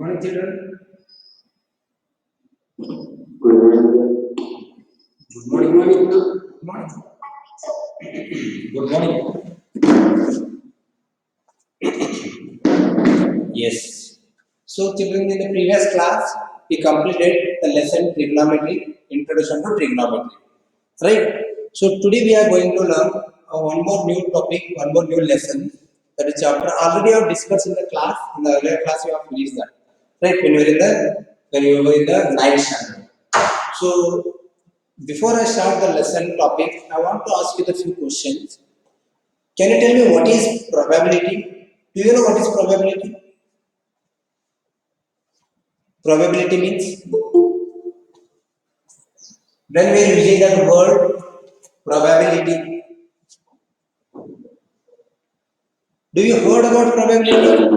morning, children. Good morning. Good morning, morning. Good morning. Good morning. Yes. So, children, in the previous class, we completed the lesson trigonometry, introduction to trigonometry. Right? So, today we are going to learn one more new topic, one more new lesson. That is chapter already I have discussed in the class. In the earlier class, you have finished that. Right? When you were in the ninth standard. So, before I start the lesson topic, I want to ask you the few questions. Can you tell me what is probability? Do you know what is probability? Probability means when we are using that word probability. Do you heard about probability?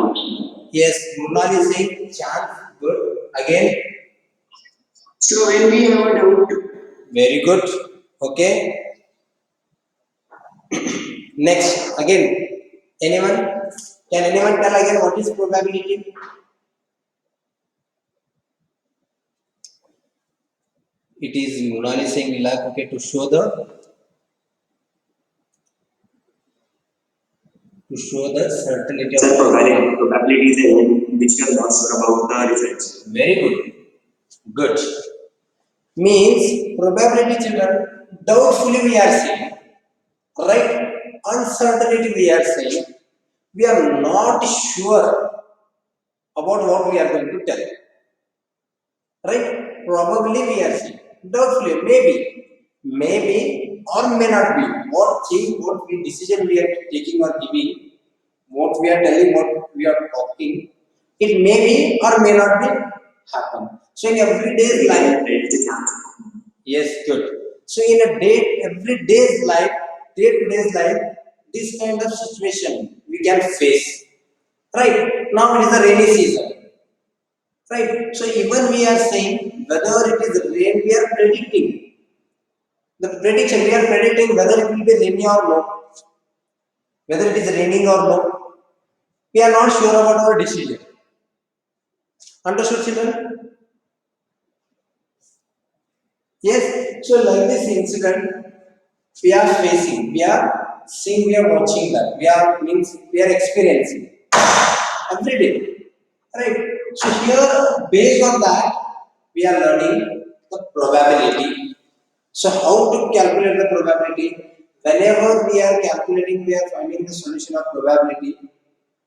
Yes, Murnal is saying chance. Good. Again. So when we have a doubt, Very good. Okay. Next. Again. Anyone? Can anyone tell again what is probability? It is Murnal is saying like okay to show the certainty of sir, probability is a name which we are not sure about the results. very good. Good. Means probability children doubtfully we are saying. Right? Uncertainty we are saying. We are not sure about what we are going to tell. Right? Probably we are saying. Doubtfully, maybe. Maybe or may not be. What we decision we are taking or giving, what we are telling, what we are talking, it may be or may not be happen. So in everyday's life, There is a chance. yes, good. So in a everyday's life, day-to-day's life, this kind of situation we can face. Right? Now it is the rainy season. Right? So even we are saying whether it is rain, we are predicting. The prediction we are predicting whether it will be rainy or not, whether it is raining or not. We are not sure about our decision. Understood, children? Yes. So like this incident, we are facing, we are seeing, we are watching that, we are experiencing every day, right? So here, based on that, we are learning the probability. So how to calculate the probability? Whenever we are calculating, we are finding the solution of probability.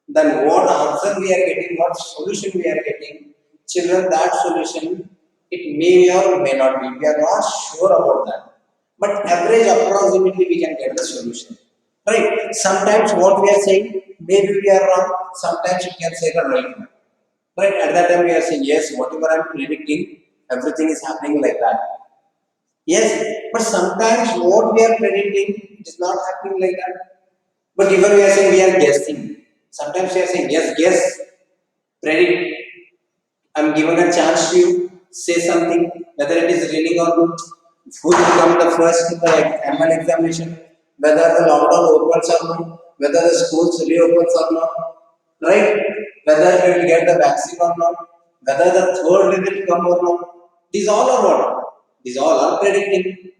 Then what answer we are getting, what solution we are getting, children, that solution, it may or may not be. We are not sure about that. But average approximately we can get the solution. Right? Sometimes what we are saying, maybe we are wrong, sometimes we can say the right one. Right? At that time we are saying, yes, whatever I am predicting, everything is happening like that. Yes, but sometimes what we are predicting is not happening like that. But even we are saying we are guessing. Sometimes we are saying yes, guess, predict. I'm given a chance to say something, whether it is raining or not, who will become the first in the annual examination, whether the lockdown opens or not, whether the schools reopens or not, right? Whether we will get the vaccine or not, whether the third wave will come or not. These all are what? These all are predicting.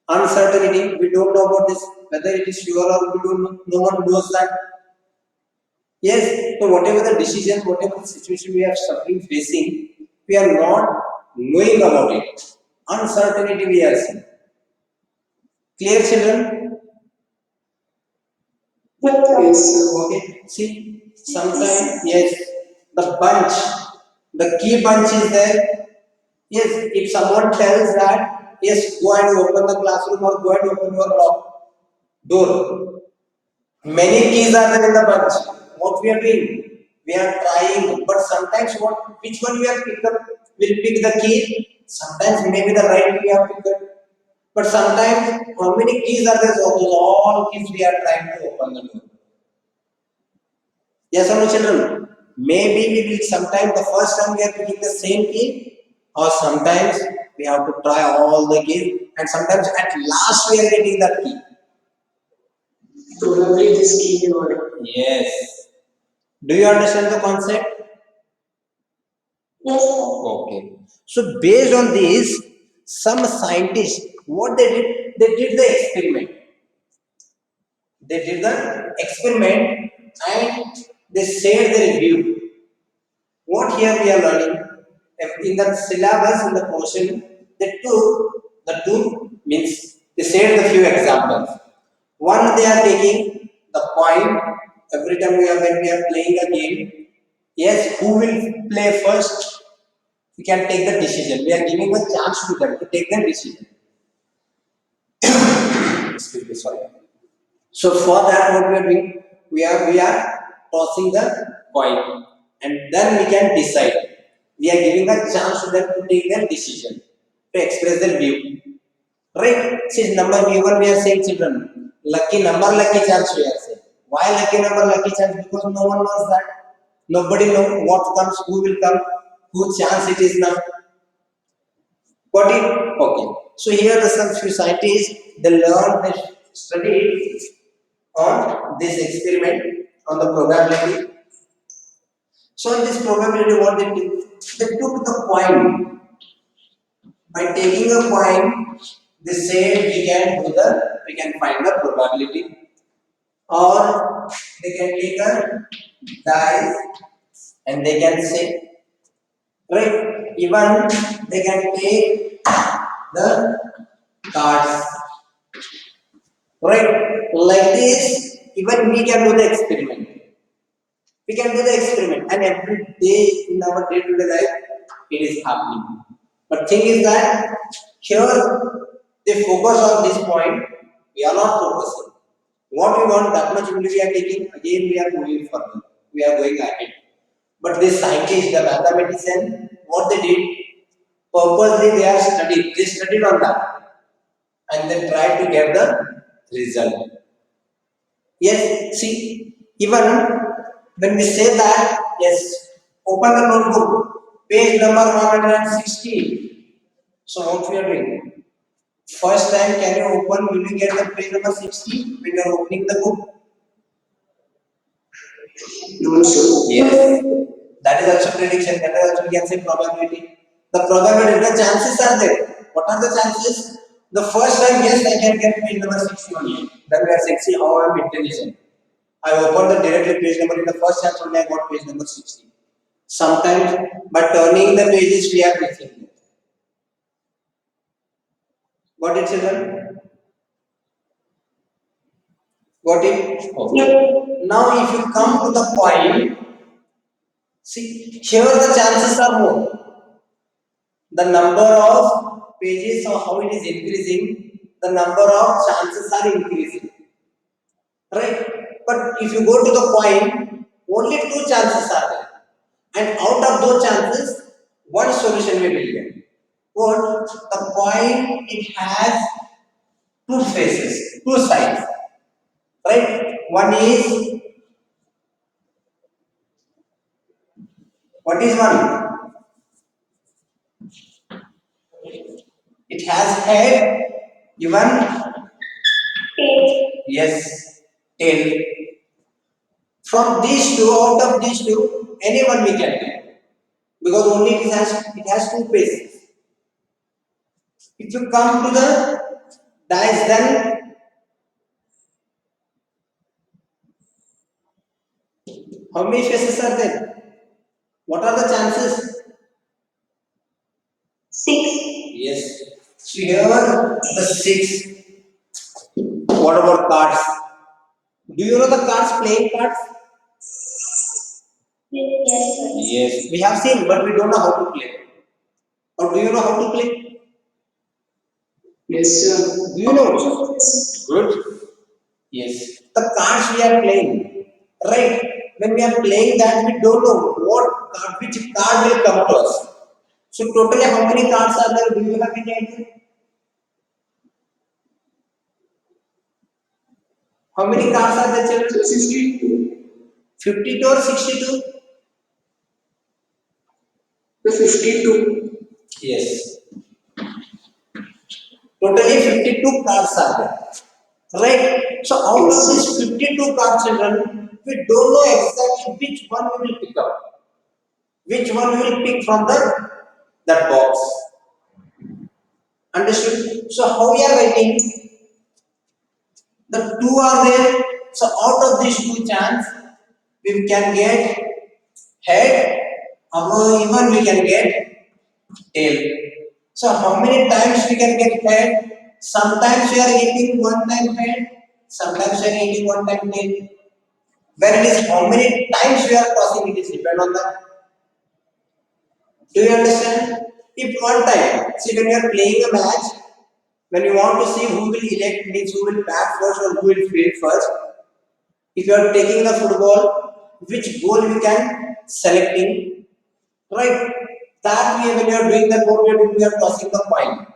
Uncertainty, we don't know about this, whether it is sure or we don't know, no one knows that. Yes, so whatever the decision, whatever the situation we are suffering, facing, we are not knowing about it. Uncertainty we are seeing. Clear, children? Yes, sir. Okay. See, sometimes, yes, the bunch, the key bunch is there. Yes, if someone tells that, yes, go and open the classroom or go and open your door. Many keys are there in the bunch. What we are doing? We are trying, but sometimes which one we have picked up, we'll pick the key. Sometimes maybe the right we have picked up. But sometimes how many keys are there? So those all keys we are trying to open the door. Yes or no, children? Maybe we will sometimes the first time we are picking the same key, or sometimes we have to try all the keys, and sometimes at last we are getting that key. Probably this key or Yes. Do you understand the concept? Yes, sir. Okay. So based on this, some scientists, what they did the experiment. They did the experiment and they shared their view. What here we are learning in the syllabus in the portion, they took the two means they shared the few examples. One they are taking the point every time when we are playing a game. Yes, who will play first? We can take the decision. We are giving a chance to them to take the decision. Excuse me, sorry. So for that, what we are doing, we are tossing the coin, and then we can decide. We are giving a chance to them to take their decision, to express their view. Right? Since number given, we are saying children, lucky number, lucky chance. We are saying. Why lucky number, lucky chance? Because no one knows that. Nobody knows what comes, who will come, whose chance it is now. Got it? Okay. So here the some few scientists they learned they studied on this experiment on the probability. So in this probability, what they did, they took the coin. By taking a coin, they said we can find the probability, or they can take a dice and they can say, right? Even they can take the cards. Right? Like this, even we can do the experiment. We can do the experiment, and every day in our day-to-day life, it is happening. But thing is that here they focus on this point. We are not focusing. What we want, that much only we are taking. Again, we are moving further. We are going ahead. But this scientist, the mathematician, what they did, purposely they are studied. They studied on that, and they tried to get the result. Yes, see, even when we say that, yes, open the notebook, page number 116. So what we are doing? First time can you open, will you get the page number 60 when you are opening the book? No, sir. Yes. That is also prediction, that is also we can say probability. The probability, the chances are there. What are the chances? The first time, yes, I can get page number 60 only. Then we are saying, see how I am intelligent. I opened the directly page number in the first chance only I got page number 60. Sometimes by turning the pages we are missing it. Got it, children? Got it? Okay. Now if you come to the point, see here the chances are more. The number of pages or how it is increasing, the number of chances are increasing. Right? But if you go to the point, only two chances are there. And out of those chances, one solution we will get. What? The coin, it has two faces, two sides. Right? One is, what is one? It has head, even, yes, tail. From these two, out of these two, anyone we can get. Because only it has two faces. If you come to the dice, then how many faces are there? What are the chances? 6. Yes. So here the six. What about cards? Do you know the cards, playing cards? Yes, sir. Yes. We have seen, but we don't know how to play. Or do you know how to play? Yes, sir. Do you know? Good. Yes. The cards we are playing, right? When we are playing that, we don't know which card will come to us. So totally, how many cards are there? Do you have any idea? How many cards are there, children? 62. 52 or 62? The 52. Yes. Totally 52 cards are there. Right? So out of these 52 cards, children, we don't know exactly which one we will pick up. which one you will pick from the that box. Understood? So how we are writing? The two are there. So out of these two chance, we can get head, or even we can get tail. So how many times we can get head? Sometimes we are getting one time head, sometimes we are getting one time tail. When it is how many times we are crossing, it is depend on the. Do you understand? If one time, see when you are playing a match, when you want to see who will elect, means who will bat first or who will field first. If you are taking the football, which goal you can selecting, right? That way when you are doing the goal, you are tossing the coin.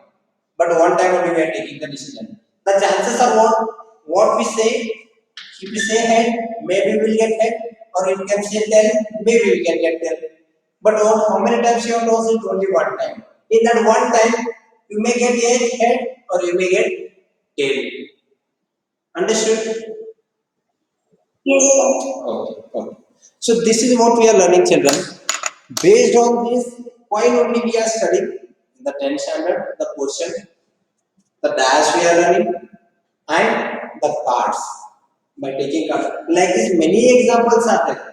But one time only we are taking the decision. The chances are what? What we say, if we say head, maybe we will get head, or if you can say tail, maybe we can get tail. But how many times you have tossed it? Only one time. In that one time, you may get a head or you may get tail. Understood? Yes, sir. Okay, okay. So this is what we are learning, children. Based on this point only we are studying in the 10th standard, the portion, the dash we are learning, and the cards. By taking cards. Like this, many examples are there.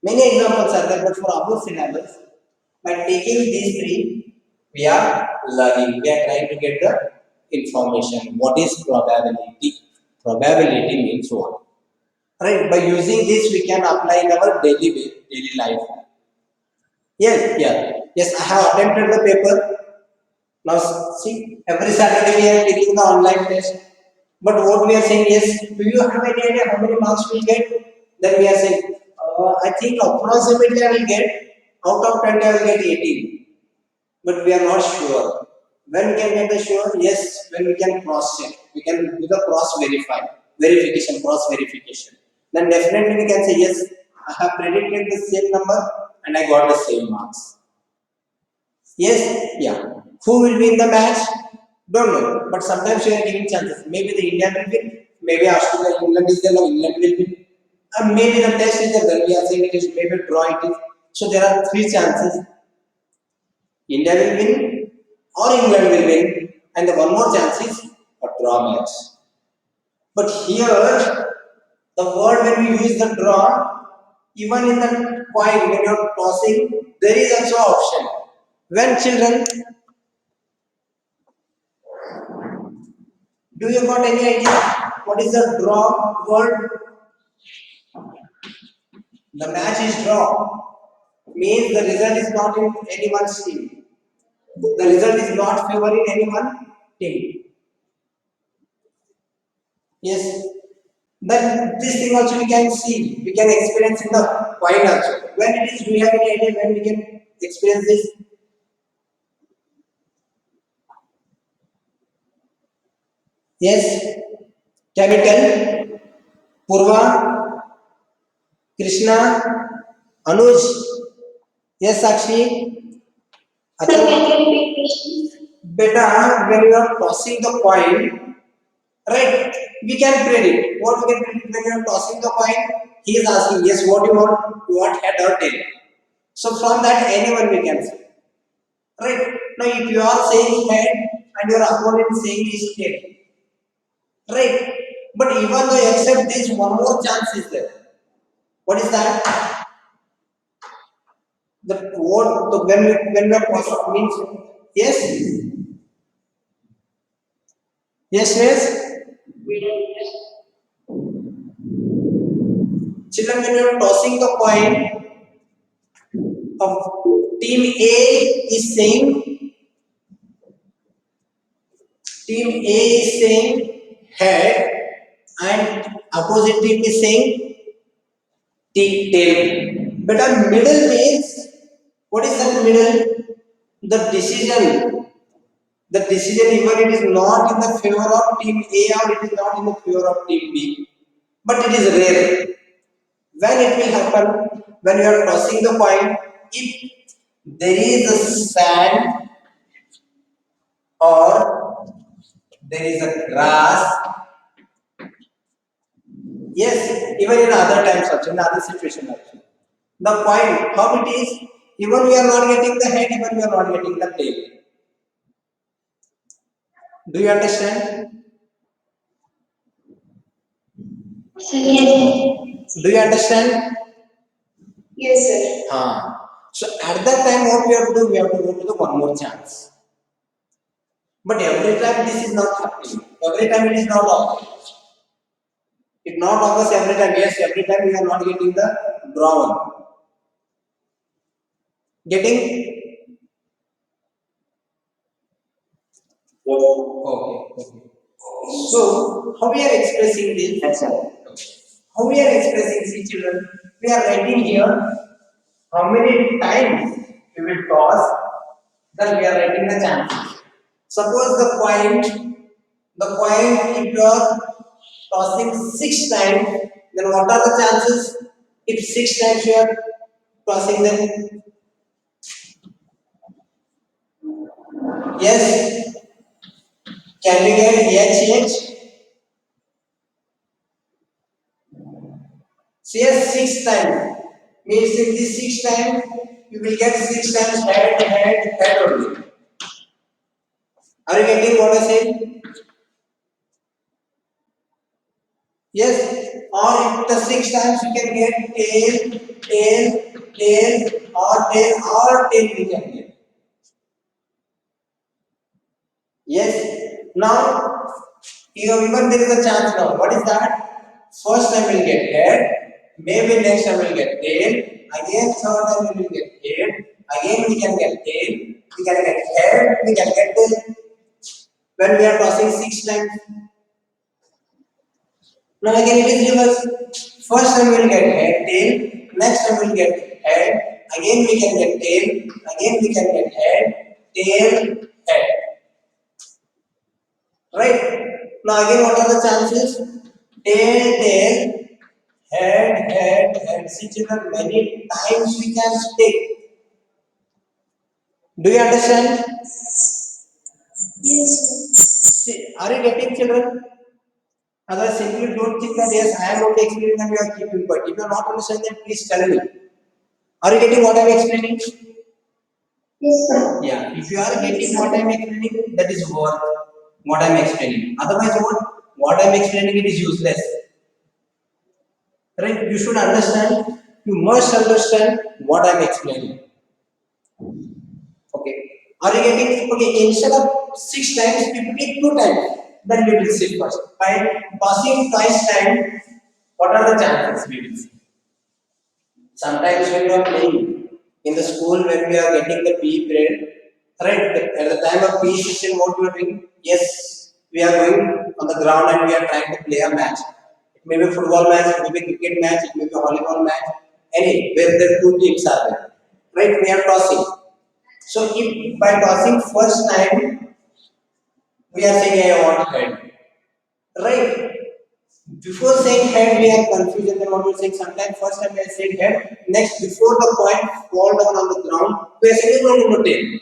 Many examples are there, but for our syllabus, by taking these three, we are learning. We are trying to get the information. What is probability? Probability means what? Right, by using this we can apply in our daily life. Yes, yeah, yes. I have attempted the paper. Now see, every Saturday we are taking the online test. But what we are saying is, do you have any idea how many marks we will get? Then we are saying, I think approximately I will get out of 20 I will get 18. But we are not sure. When we can get the sure? Yes, when we can cross check. We can do the cross verification. Then definitely we can say, yes, I have predicted the same number and I got the same marks. Yes, yeah. Who will win the match? Don't know. But sometimes we are giving chances. Maybe the India will win. Maybe Australia, England is there, now England will win. And maybe the test is there, then we are saying it is maybe draw it is. So there are three chances. India will win or England will win, and the one more chance is a draw match. But here, the word when we use the draw, even in the coin when you are tossing, there is also option. When children, do you got any idea what is the draw word? The match is draw. Means the result is not in anyone's team. The result is not favoring any one team. Yes. Then this thing also we can see, we can experience in the coin also. When it is, do you have any idea when we can experience this? Yes. Can you tell? Purva, Krishna, Anuj. Yes, Sakshi. Sir, Acha, can you repeat question? beta, when you are tossing the coin, right? We can predict. What we can predict when you are tossing the coin? He is asking, yes, what you want? You want head or tail? So from that, anyone we can say. Right? Now, if you are saying head and your opponent is saying is tail, right? But even though except this, one more chance is there. What is that? The what the when we are crossing means yes, yes. Children, when you are tossing the coin of team A is saying head and opposite team is saying tail. But a middle means what is that middle? The decision. The decision even it is not in the favor of team A or it is not in the favor of team B. But it is rare. When it will happen? When you are tossing the coin, if there is a sand or there is a grass. Yes, even in other times also, in other situations also. The point, how it is, Even we are not getting the head, even we are not getting the tail. Do you understand? Yes. Do you understand? Yes, sir. So at that time, what we have to do? We have to go to the one more chance. But every time this is not happening. Every time it is not occurring. It not occurs every time. Yes, every time we are not getting the brown. Getting? Okay. So how we are expressing this? Yes, sir. How we are expressing, see children? We are writing here how many times we will toss, then we are writing the chances. Suppose the coin, if you are tossing 6 times, then what are the chances? If 6 times you are tossing them, yes, can we get H? So yes, 6 times. Means in this 6 times, you will get 6 times head only. Are you getting what I said? Yes, or if the 6 times you can get tail we can get. Yes, now even there is a chance now. What is that? First time we'll get head, maybe next time we'll get tail, again third time we will get head, again we can get tail, we can get head, we can get tail. When we are tossing 6 times, now again it is reverse. First time we will get head, tail. Next time we will get head. Again we can get tail. Again we can get head, tail, head. Right? Now again what are the chances? Tail, head. See children, many times we can stick. Do you understand? Yes, sir. See, are you getting children? Otherwise, simply don't think that yes, I am only explaining and you are keeping quiet. If you are not understanding, then please tell me. Are you getting what I am explaining? Yes, sir. Yeah. If you are getting what I am explaining, that is worth what I am explaining. Otherwise, what I am explaining it is useless. Right? You should understand. You must understand what I am explaining. Okay. Are you getting? Okay. Instead of 6 times, we will take 2 times. Then we will see first. By passing twice time, what are the chances we will see? Sometimes when we are playing in the school, when we are getting the PE period, right? At the time of PE session, what we are doing? Yes, we are going on the ground and we are trying to play a match. It may be a football match, it may be a cricket match, it may be a volleyball match, any where the two teams are there. Right? We are tossing. So if by tossing first time we are saying I want head. Right? Before saying head, we are confused and then what we are saying sometimes first time we are saying head, next before the point fall down on the ground, we are saying no tail.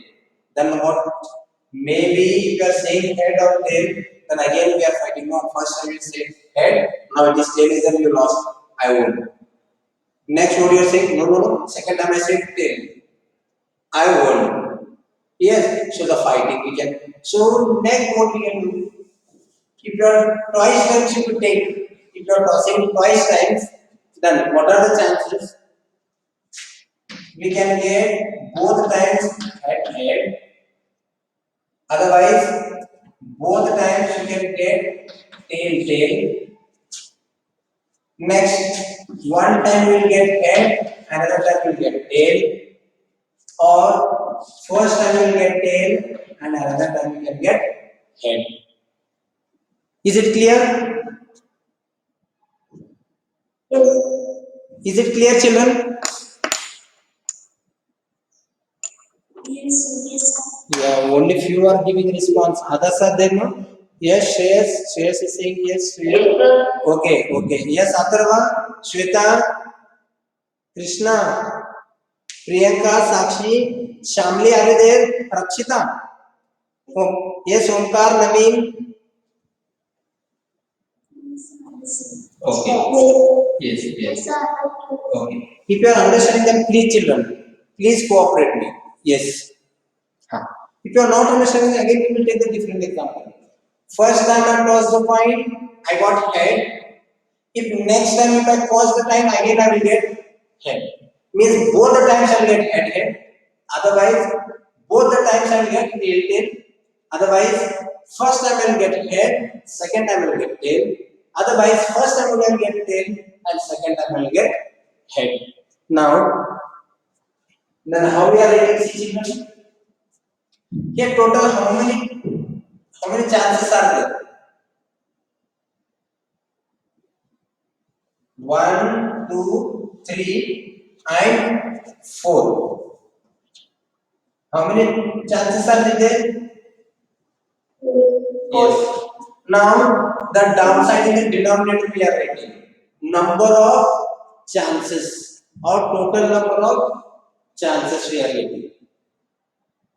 Then what? Maybe if you are saying head or tail, then again we are fighting. No, first time you say head, now it is tail, is then you lost. I won. Next what you are saying? No. Second time I said tail. I won. Yes, so the fighting we can. So next what we can do? If you are twice times you could take. If you are tossing twice times, then what are the chances? We can get both times head. Otherwise, both times you can get tail. Next, one time you will get head, another time you will get tail. Or first time you will get tail, and another time you can get head. Is it clear? Yes. Is it clear, children? Yes, sir. Yeah, only few are giving response. Others are there, no? Yes, Shreyas is saying yes. Yes, Shreyas. sir. Okay. Yes, Atharva, Shweta, Krishna, Priyanka, Sakshi, Shamli, are you there? Rakshita. Oh, yes, Omkar, Naveen. Okay. Yes. Yes. Yes, sir. Okay. If you are understanding, then please, children. Please cooperate me. Yes. Huh. If you are not understanding, again we will take the different example. First time I tossed the coin, I got head. If next time if I toss the time, again I will get head. Means both the times I will get head. Otherwise, both the times I will get tail. Otherwise, first time I will get head, second time I will get tail. Otherwise, first time I will get tail and second time I will get head. Now, then how we are writing C children? Here total how many chances are there? 1, 2, 3 and 4. How many chances are there? Yes. Now the downside in the denominator we are writing. Number of chances or total number of chances we are getting.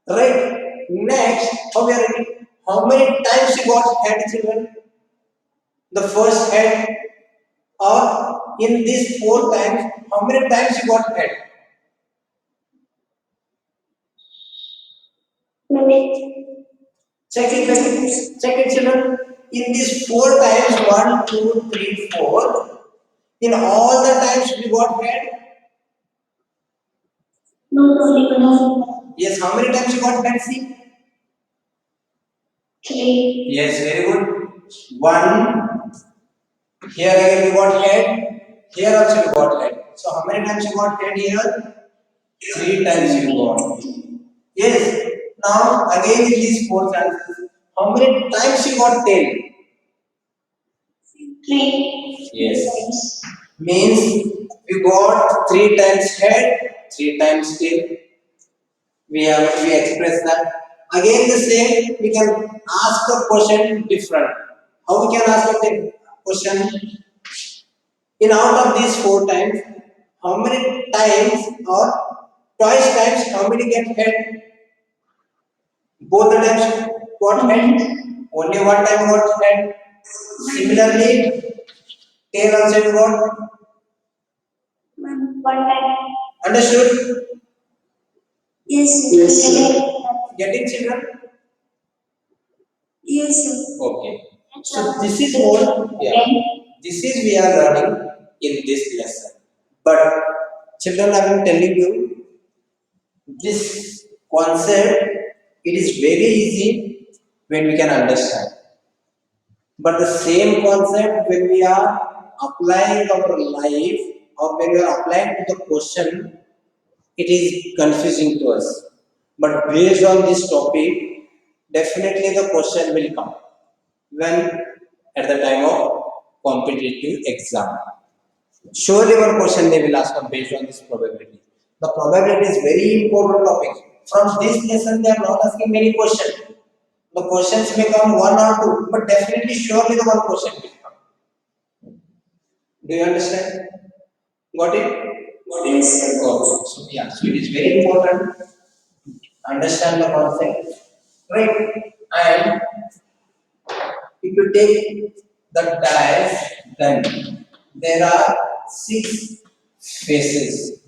Right? Next, how we are writing? How many times you got head children? The first head or in these 4 times, how many times you got head? Minute. Check it children. In these 4 times, 1, 2, 3, 4, in all the times we got head. Not only one. Yes, how many times you got head? See? 3. Yes, very good. 1. Here again you got head. Here also you got head. So how many times you got head here? 3 times you got. Yes. Now again in these 4 chances, how many times you got tail? 3. Yes. Means we got 3 times head, 3 times tail. We express that. Again the same, we can ask the question different. How we can ask the question? In out of these 4 times, how many times or twice times how many get head? Both the times got head. Only one time got head. Similarly, tail also you got. One time. Understood? Yes, sir. Yes, sir. Getting children? Yes, sir. Okay. So this is what this is we are learning in this lesson. But children, I am telling you this concept it is very easy when we can understand. But the same concept when we are applying our life or when we are applying to the question, it is confusing to us. But based on this topic, definitely the question will come when at the time of competitive exam. Surely one question they will ask us based on this probability. The probability is very important topic. From this lesson, they are not asking many questions. The questions may come 1 or 2, but definitely, surely the one question will come. Do you understand? Got it? Yes, sir. Okay. So yeah, so it is very important understand the concept, right? And if you take the dice, then there are 6 faces,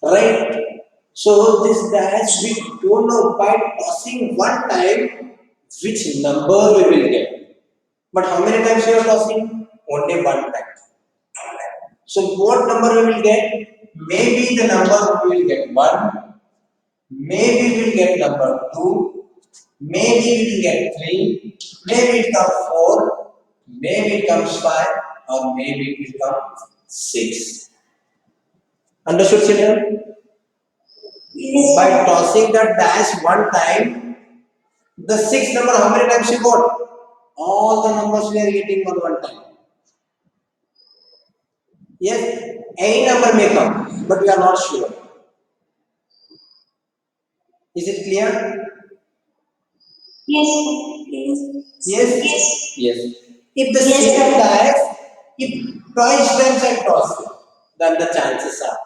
right? So this dice we don't know by tossing one time which number we will get. But how many times you are tossing? Only one time. So what number we will get? Maybe the number we will get 1, maybe we will get number 2, maybe we will get 3, maybe it comes 4, maybe it comes 5, or maybe it will come 6. Understood, children? Yes, By sir. tossing the dice one time, the 6th number, how many times you got? All the numbers we are getting one time. Yes, any number may come, but we are not sure. Is it clear? Yes, sir. Yes. Yes? Yes. Yes. If the Yes, same sir. dice, if twice times I toss it, then the chances are.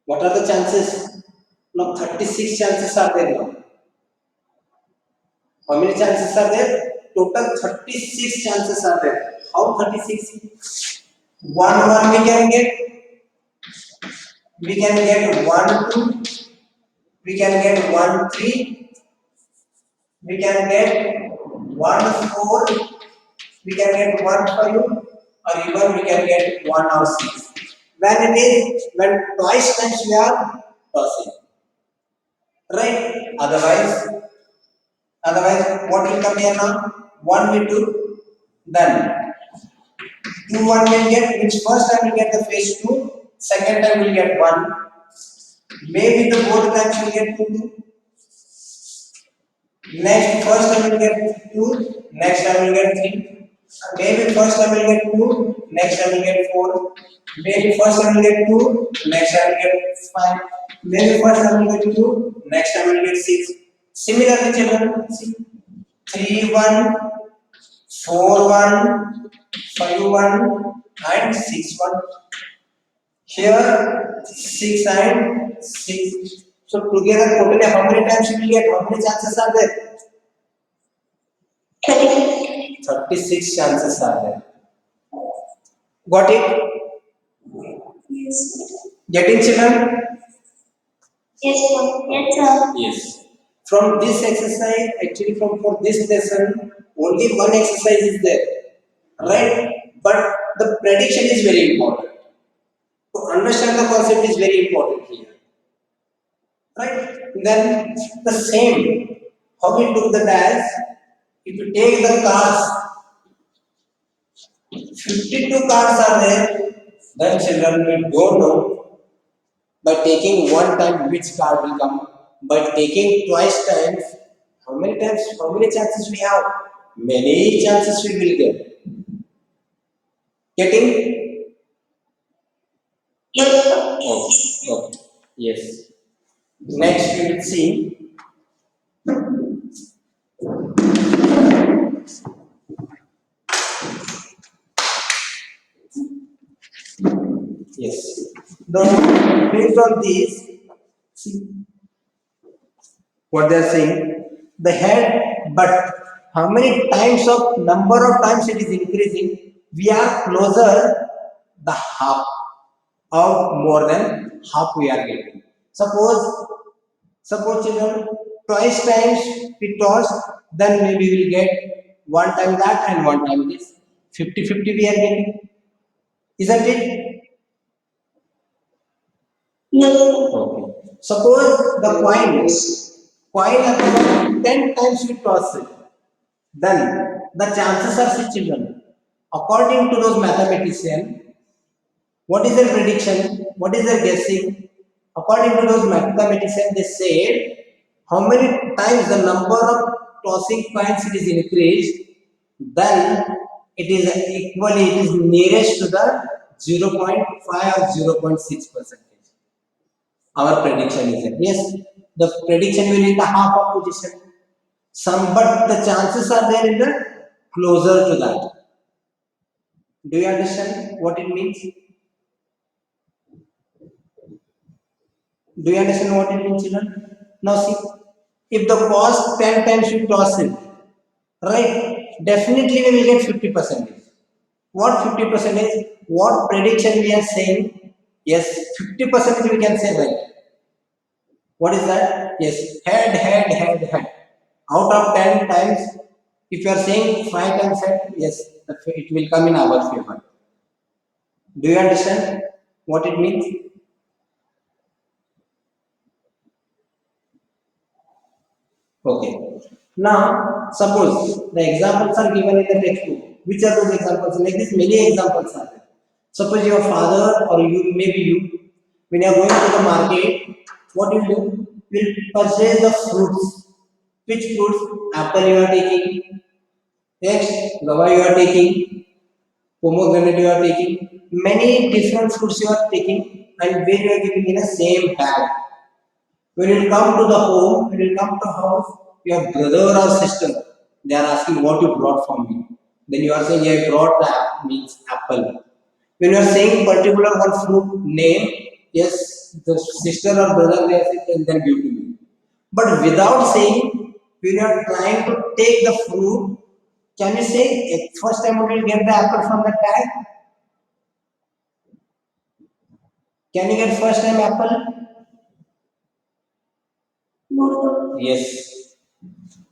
What are the chances? Now 36 chances are there now. How many chances are there? Total 36 chances are there. How 36? 1 1 we can get. we can get 1 2, we can get 1 3, we can get 1 4, we can get 1 5, or even we can get 1 or 6. When twice times we are tossing, right? Otherwise, what will come here now? 1 we do, then 2 1 will get, which first time will get the phase 2, second time will get 1. Maybe the both times will get 2 2. Next, first time will get 2, next time will get 3. Maybe first time will get 2, next time will get 4. Maybe first time will get 2, next time will get 5. Maybe first time will get 2, next time will get 6. Similarly, children, see, 3 1, 4 1, 5 1, and 6 1. Here, 6 and 6. So together, totally how many times you will get? How many chances are there? 30. 36 chances are there. Got it? Yes. Getting, children? Yes, sir. Yes, sir. Yes. From this exercise, actually from for this lesson, only one exercise is there, right? But the prediction is very important. To understand the concept is very important here, right? Then the same, how we took the dice, if you take the cards, 52 cards are there, then children we don't know by taking one time which card will come. By taking twice times, how many chances we have? Many chances we will get. Getting? Yes, sir. Okay. Okay. Yes. Next we will see. Yes. Now based on this, see what they are saying. The head, but how many times of number of times it is increasing, we are closer the half or more than half we are getting. Suppose children, twice times we toss, then maybe we will get one time that and one time this. 50-50 we are getting. Isn't it? Yes, sir. Okay. Suppose the coin appears 10 times we toss it, then the chances are 6 children. According to those mathematicians, what is their prediction? What is their guessing? According to those mathematicians, they said how many times the number of tossing coins it is increased, then it is nearest to the 0.5 or 0.6 percentage. Our prediction is that yes, the prediction will in the half of position. Some, but the chances are there in the closer to that. Do you understand what it means? Do you understand what it means, children? Now see, if the cost 10 times you toss it, right? Definitely we will get 50%. What 50%? What prediction we are saying? Yes, 50% we can say right. What is that? Yes, head. Out of 10 times, if you are saying 5 times head, yes, it will come in our favor. Do you understand what it means? Okay. Now, suppose the examples are given in the textbook. Which are those examples? Like this, many examples are there. Suppose your father or you, maybe you, when you are going to the market, what you do? Will purchase the fruits. Which fruits? Apple you are taking. Next, guava you are taking. Pomegranate you are taking. Many different fruits you are taking, and where you are giving in a same bag. When you come to the home, when you come to house, your brother or sister, they are asking what you brought for me. Then you are saying, yeah, I brought the means apple. When you are saying particular one fruit name, yes, the sister or brother they are saying, then give to me. But without saying, when you are trying to take the fruit, can you say first time we will get the apple from the tag? Can you get first time apple? No. Yes.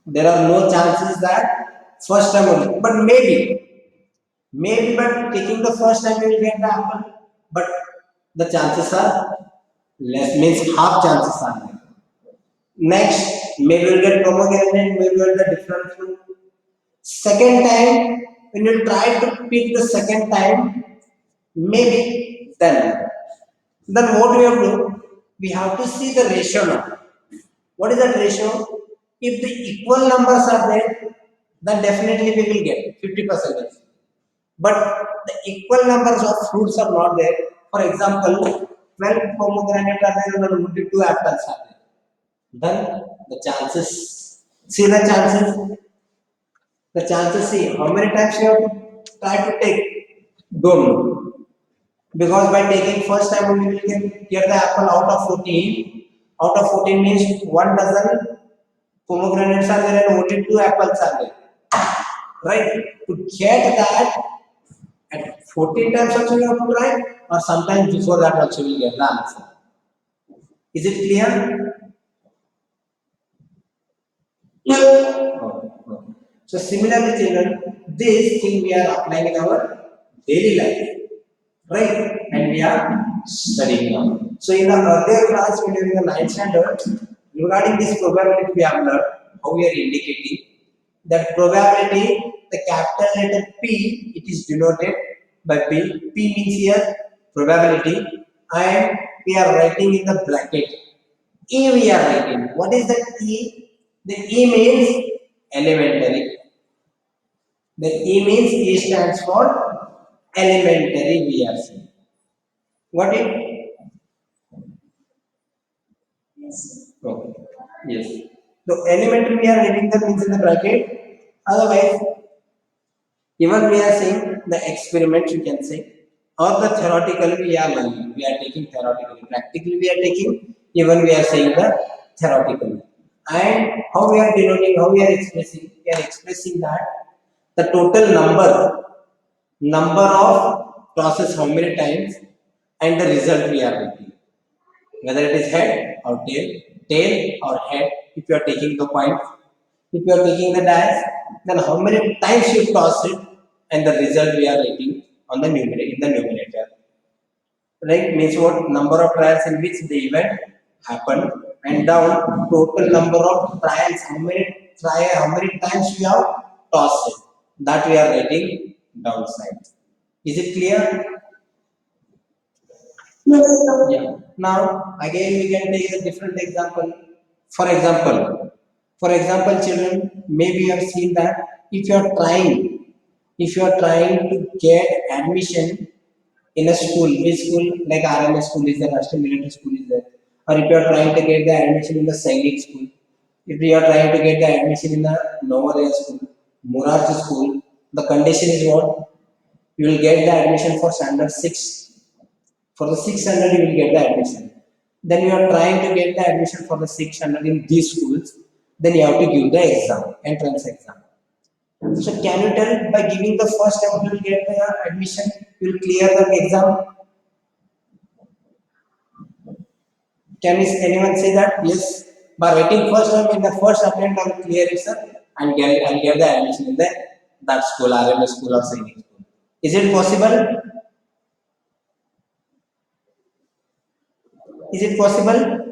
There are no chances that first time only. But maybe, but taking the first time you will get the apple. But the chances are less, means half chances are there. Next, maybe you'll get pomegranate, maybe you'll get different fruit. Second time, when you try to pick the second time, maybe then what we have to do? We have to see the ratio now. What is that ratio? If the equal numbers are there, then definitely we will get 50%. But the equal numbers of fruits are not there. For example, 12 pomegranate are there and only 2 apples are there. Then the chances, see the chances, see how many times you have to try to take, don't know. Because by taking first time only we can get the apple out of 14. Out of 14 means 1 dozen pomegranates are there and only 2 apples are there. Right? To get that at 14 times also you have to try, or sometimes before that also you will get the answer. Is it clear? No. Okay. So similarly, children, this thing we are applying in our daily life, right? And we are studying now. So in the earlier class, when we were in the ninth standard, regarding this probability, we have learned how we are indicating that probability. The capital letter P, it is denoted by P. P means here probability, and we are writing in the bracket. E we are writing. What is the E? The E means elementary. The E means E stands for elementary. We are saying. What it? Yes. Okay. Yes. So elementary we are writing the means in the bracket. Otherwise, even we are saying the experiment you can say, or the theoretical we are learning. We are taking theoretically. Practically we are taking. Even we are saying the theoretical. And how we are denoting, how we are expressing? We are expressing that the total number of tosses how many times, and the result we are getting, whether it is head or tail or head. If you are taking the point, if you are taking the dice, then how many times you toss it, and the result we are getting on the numerator, in the numerator. Right, means what number of trials in which the event happened, and down total number of trials, how many times we have tossed it, that we are writing downside. Is it clear? Yes, sir. Yeah. Now again we can take a different example. For example, children, maybe you have seen that if you are trying to get admission in a school, which school, like RMS school is there, National Military School is there, or if you are trying to get the admission in the Sainik school, if you are trying to get the admission in the Navodaya school, Morarji school, the condition is what? You will get the admission for standard 6. For the 600, you will get the admission. Then you are trying to get the admission for the 600 in these schools. Then you have to give the exam, entrance exam. So can you tell by giving the first attempt you will get the admission, you will clear the exam? Can anyone say that? Yes. By writing first time in the first attempt I will clear it, sir, and I'll get the admission in that school, RMS school or Sainik school. Is it possible? Is it possible?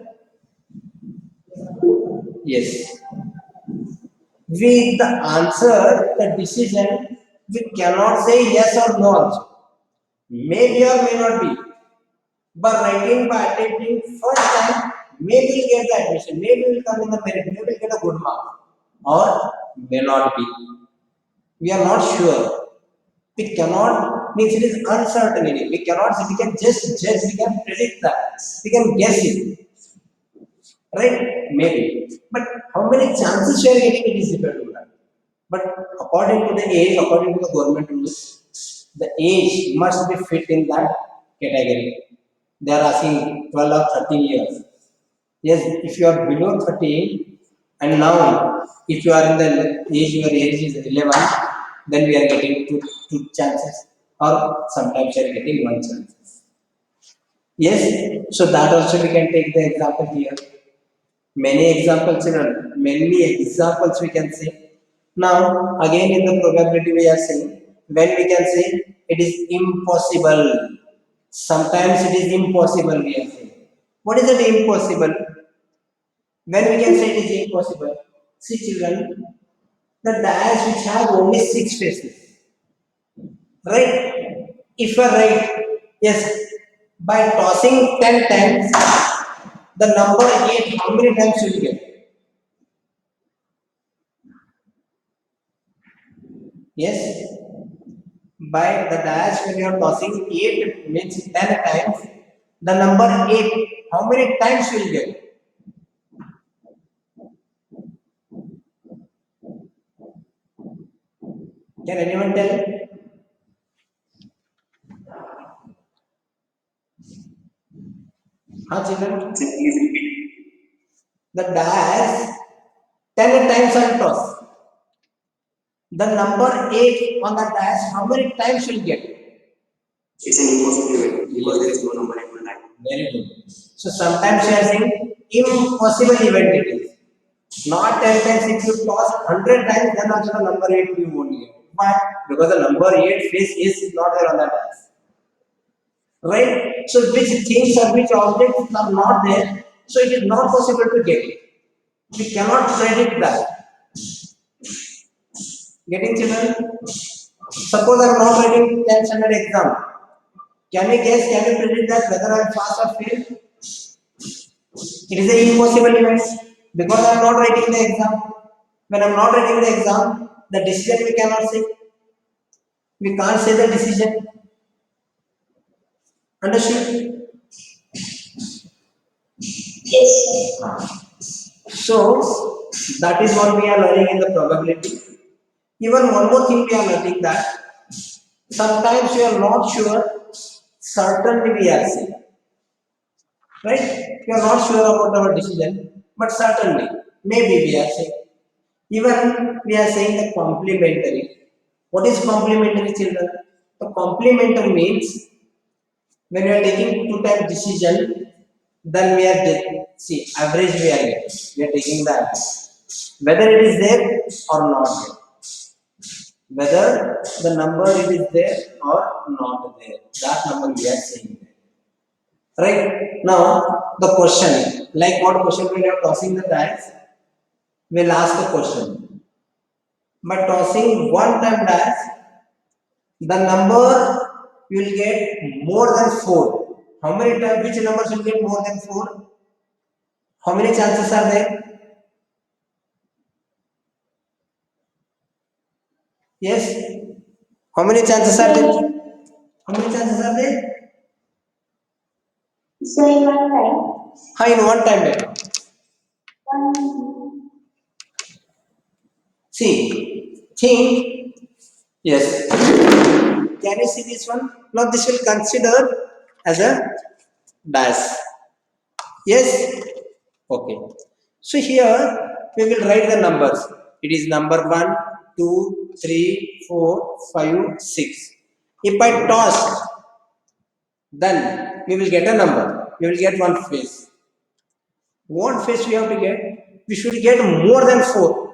Yes. With the answer, the decision, we cannot say yes or no also. Maybe or may not be. By attempting first time, maybe we'll get the admission, maybe we'll come in the merit, maybe we'll get a good mark, or may not be. We are not sure. We cannot, means it is uncertainty. We cannot say, we can just judge, we can predict that, we can guess it. Right? Maybe. But how many chances you are getting, it is dependent on that. But according to the age, according to the government rules, the age must be fit in that category. They are asking 12 or 13 years. Yes, if you are below 13, and now if you are in the age, your age is 11, then we are getting two chances, or sometimes we are getting one chance. Yes, so that also we can take the example here. Many examples, children, many examples we can say. Now, again in the probability we are saying, when we can say it is impossible. Sometimes it is impossible, we are saying. What is it impossible? When we can say it is impossible? See children, the dice which have only 6 faces, right? If you are right, yes, by tossing 10 times, the number 8, how many times you will get? Yes, by the dash when you are tossing 8 means 10 times, the number 8, how many times you will get? Can anyone tell? Huh, children? Please repeat. The dash 10 times are tossed. The number 8 on the dash, how many times you will get? It's an impossible event because there is no number equal time. Very good. So sometimes you are saying impossible event it is. Not 10 times, if you toss 100 times, then also the number 8 you won't get. Why? Because the number 8 face is not there on the dice. Right? So which things or which objects are not there, so it is not possible to get it. We cannot predict that. Getting children? Suppose I am not writing 10 standard exam. Can we guess, can we predict that whether I am pass or fail? It is an impossible event because I am not writing the exam. When I am not writing the exam, the decision we cannot say. We can't say the decision. Understood? Yes, sir. So that is what we are learning in the probability. Even one more thing we are learning that sometimes we are not sure, certainly we are saying. Right? We are not sure about our decision, but certainly, maybe we are saying. Even we are saying the complementary. What is complementary, children? The complementary means when we are taking two type decision, then we are see average we are getting. We are taking the average. Whether it is there or not there. Whether the number it is there or not there. That number we are saying there. Right? Now the question, like what question when you are tossing the dice, we'll ask the question. By tossing one time dice, the number you will get more than 4. How many times, which numbers will get more than 4? How many chances are there? Yes? How many chances are there? How many chances are there? So in one time, How in one time better? one, See, think, yes. Can you see this one? Now this will consider as a dash. Yes? Okay. So here we will write the numbers. It is number 1, 2, 3, 4, 5, 6. If I toss, then we will get a number. We will get one face. What face we have to get? We should get more than 4.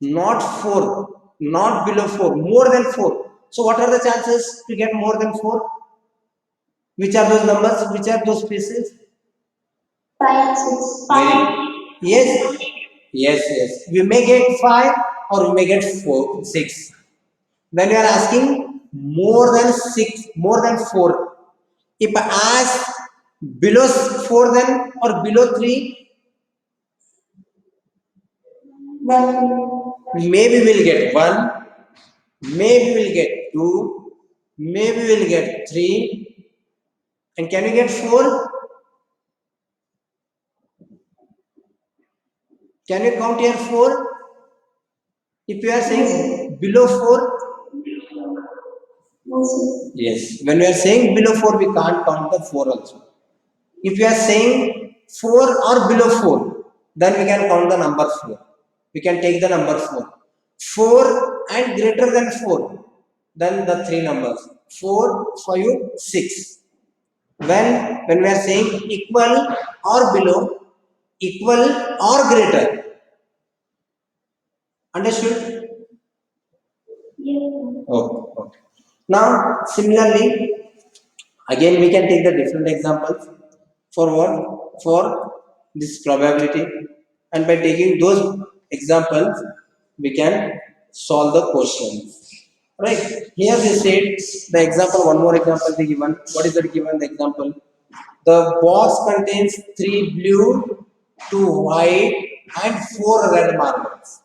Not 4. Not below 4. More than 4. So what are the chances to get more than 4? Which are those numbers? Which are those faces? 5, 6, Very 5. yes, yes. We may get 5 or we may get 4, 6. When you are asking more than 6, more than 4, if I ask below 4 then or below 3, Then, maybe we'll get 1, maybe we'll get 2, maybe we'll get 3, and can we get 4? Can you count here 4? If you are saying below 4, yes, yes. When we are saying below 4, we can't count the 4 also. If you are saying 4 or below 4, then we can count the number 4. We can take the number 4. 4 and greater than 4, then the 3 numbers 4, 5, 6. When we are saying equal or below, equal or greater. Understood? Yes. Okay, okay. Now, similarly, again we can take the different examples for what? For this probability, and by taking those examples, we can solve the questions. Right? Here they said the example. One more example they given. What is the given the example? The box contains 3 blue, 2 white, and 4 red marbles.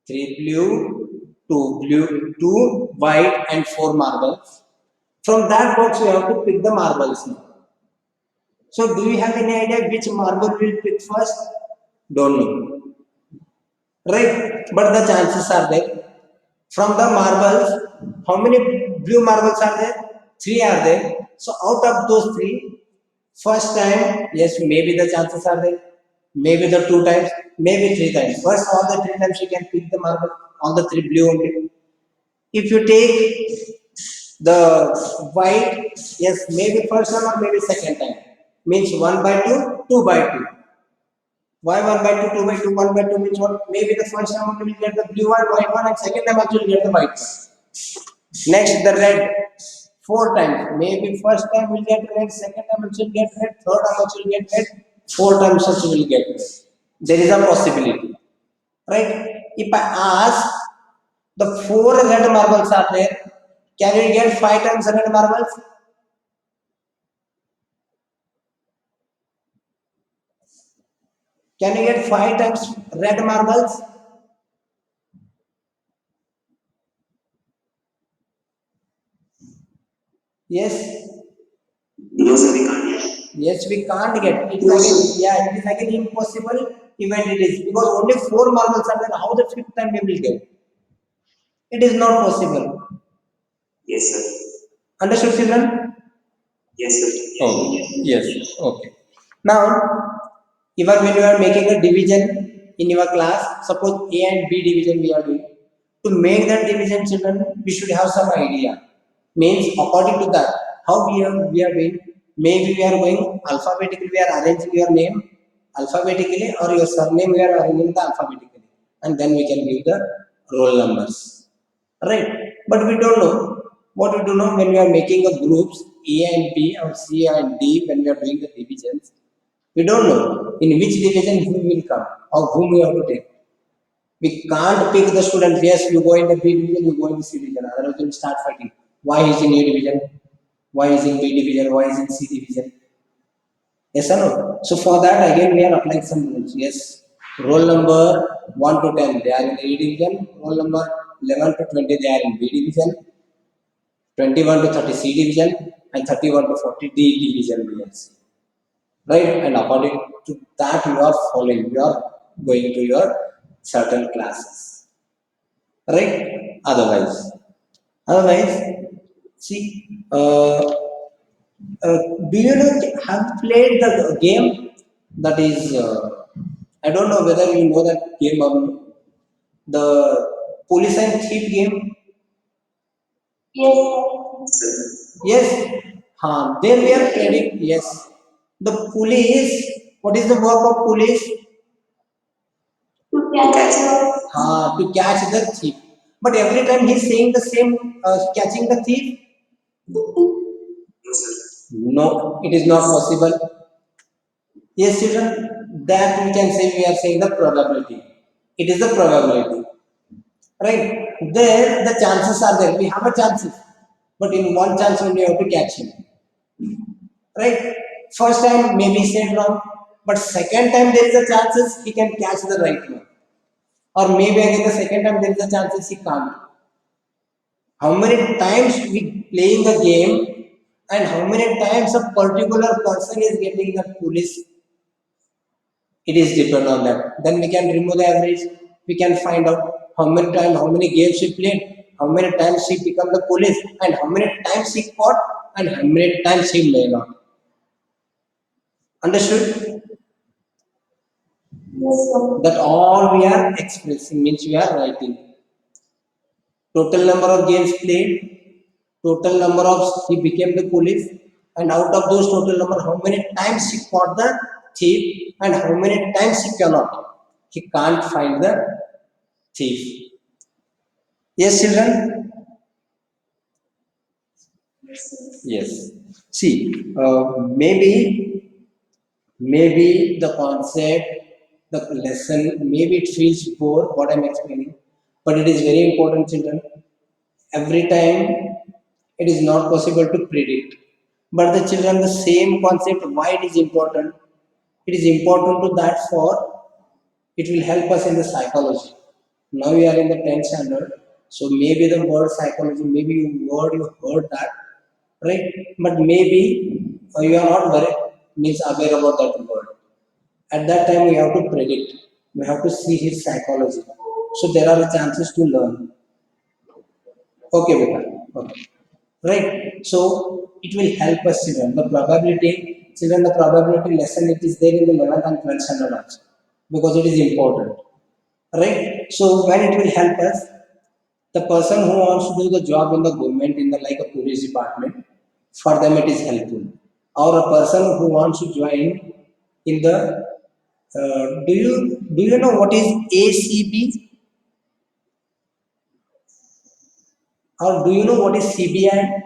3 blue, 2 white, and 4 marbles. From that box, we have to pick the marbles now. So, do you have any idea which marble we'll pick first? Don't know, right? But the chances are there. From the marbles, how many blue marbles are there? 3 are there. So, out of those 3, first time, yes, maybe the chances are there. Maybe the 2 times, maybe 3 times. First, all the 3 times you can pick the marble, all the 3 blue only. If you take the white, yes, maybe first time or maybe second time. Means 1 by 2, 2 by 2. Why 1 by 2, 2 by 2, 1 by 2 means what? Maybe the first time only will get the blue one, white one, and second time also will get the white one. Next, the red. 4 times. Maybe first time will get red, second time also will get red, third time also will get red, 4 times also will get red. There is a possibility. Right? If I ask the 4 red marbles are there, can you get 5 times red marbles? Can you get 5 times red marbles? Yes. No, sir, we can't get. Yes, we can't get. It is again, yeah, it is again impossible event it is because only 4 marbles are there. How the 5th time we will get? It is not possible. Yes, sir. Understood, children? Yes, sir. Oh, yes. Okay. Now, even when you are making a division in your class, suppose A and B division we are doing. To make that division, children, we should have some idea. Means according to that, how we are doing. Maybe we are going alphabetically. We are arranging your name alphabetically, or your surname we are arranging the alphabetically, and then we can give the roll numbers. Right? But we don't know. What we do know when we are making a groups A and B or C and D when we are doing the divisions, we don't know in which division who will come or whom we have to take. We can't pick the student. Yes, you go in the B division, you go in the C division. Otherwise, we will start fighting. Why is in A division? Why is in B division? Why is in C division? Yes or no? So for that again we are applying some rules. Yes. Roll number 1 to 10 they are in A division. Roll number 11 to 20 they are in B division. 21 to 30 C division and 31 to 40 D division we are seeing. Right? And according to that you are following. You are going to your certain classes. Right? Otherwise, see, do you know have played the game that is I don't know whether you know that game the police and thief game. Yes. Yes, there we are playing. Yes, the police. What is the work of police? To catch up. To catch the thief. But every time he's saying the same, catching the thief. No, sir. No, it is not possible. Yes, children, that we can say we are saying the probability. It is the probability. Right? There, the chances are there. We have a chances. But in one chance only you have to catch him. Right? First time maybe he said wrong. But second time there is a chances he can catch the right one. Or maybe again the second time there is a chances he can't. How many times we playing the game and how many times a particular person is getting the police, it is depend on that. Then we can remove the average. We can find out how many times, how many games she played, how many times she become the police, and how many times she caught, and how many times she may not. Understood? Yes, sir. That all we are expressing means we are writing. Total number of games played, total number of he became the police, And out of those total number, how many times he caught the thief and how many times he cannot. He can't find the thief. Yes, children? Yes. See, maybe the concept, the lesson, maybe it feels poor what I'm explaining, but it is very important, children. Every time it is not possible to predict, but the children, the same concept, why it is important? It is important to that for it will help us in the psychology. Now we are in the 10th standard, so maybe the word psychology, maybe you heard that, right? But maybe you are not very means aware about that word. At that time, we have to predict. We have to see his psychology. So there are chances to learn. Okay, beta. Okay. Right. So it will help us, children. The probability lesson it is there in the 11th and 12th standard also because it is important. Right. So when it will help us, the person who wants to do the job in the government in the like a police department, for them it is helpful. Or a person who wants to join in the do you know what is ACB or do you know what is CBI?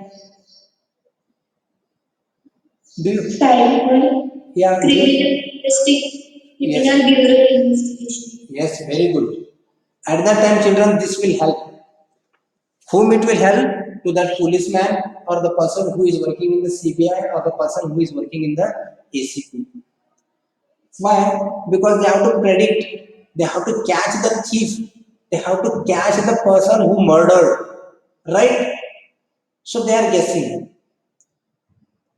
Do you? Cyber, Yeah. criminal Yes. criminal bureau investigation. Yes. Very good. At that time, children, this will help. Whom it will help? To that policeman or the person who is working in the CBI or the person who is working in the ACP. Why? Because they have to predict, they have to catch the thief, they have to catch the person who murdered, right? So they are guessing.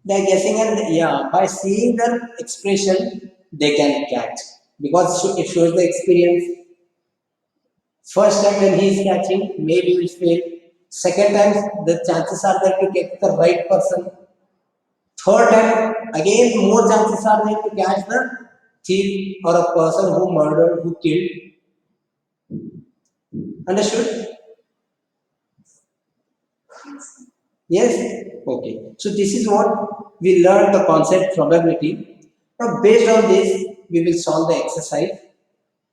They are guessing, and yeah, by seeing their expression, they can catch because it shows the experience. First time when he is catching, maybe he will fail. Second time, the chances are there to get the right person. Third time, again, more chances are there to catch the thief or a person who murdered, who killed. Understood? Yes? Okay. So this is what we learned the concept probability. Now based on this, we will solve the exercise.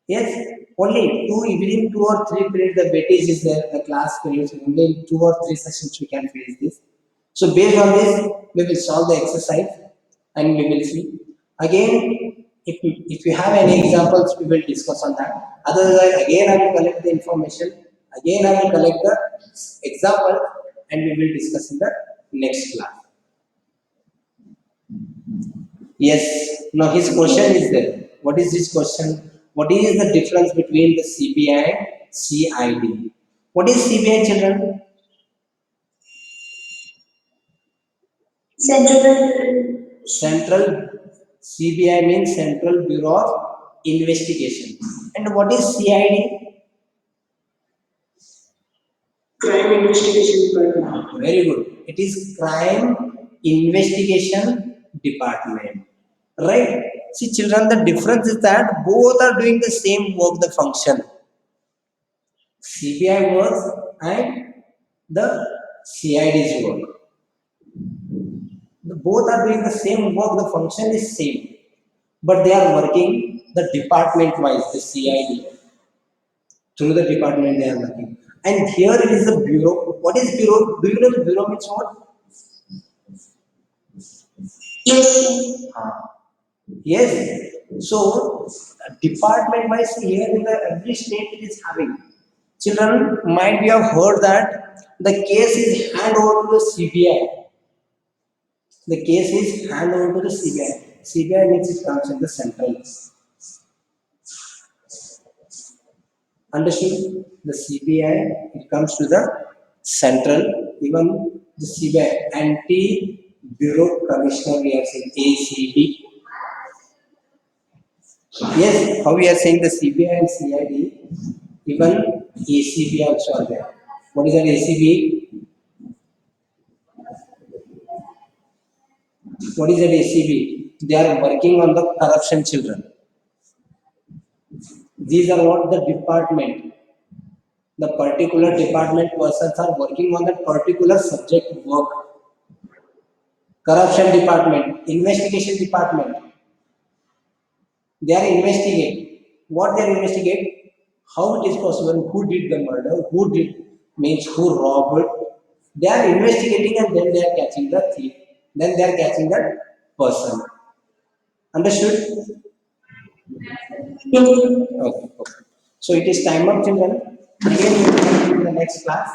Yes? Only within 2 or 3 periods the weightage is there, the class periods, only in 2 or 3 sessions we can finish this. So based on this, we will solve the exercise and we will see. Again, if you have any examples, we will discuss on that. Otherwise, again I will collect the information. Again I will collect the example and we will discuss in the next class. Yes. Now his question is there. What is his question? What is the difference between the CBI and CID? What is CBI, children? Central Central CBI means Central Bureau of Investigation. And what is CID? Crime investigation department. Very good. It is Crime Investigation Department. Right? See, children, the difference is that both are doing the same work, the function. CBI works and the CID's work. Both are doing the same work, the function is same, but they are working the department wise, the CID. Through the department they are working. And here it is the bureau. What is bureau? Do you know the bureau means what? yes, Yes. So department wise here in the every state it is having. Children might be have heard that the case is hand over to the CBI. The case is hand over to the CBI. CBI means it comes in the central. Understood? The CBI it comes to the central. Even the CBI anti bureau commissioner we are saying ACB. Yes, how we are saying the CBI and CID, even ACB also are there. What is an ACB? What is an ACB? They are working on the corruption, children. These are what the department, the particular department persons are working on that particular subject work. corruption department, investigation department. They are investigate. What they are investigate? How it is possible? Who did the murder? Who did means who robbed? They are investigating and then they are catching the thief. Then they are catching that person. Understood? Yes. Okay. Okay. So it is time up, children. Again, we will continue in the next class,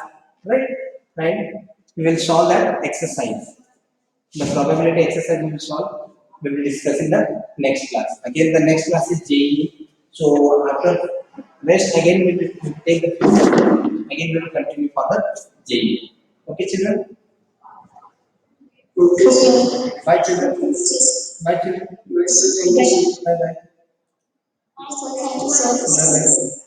right? And we will solve that exercise. The probability exercise we will solve. We will discuss in the next class. Again, the next class is JEE. So after rest, again we will take the quiz. Again we will continue for the JEE. Okay, children. Okay. Bye, children. Yes. Bye, children. Yes. Bye, bye. Thank you, sir. Bye, bye.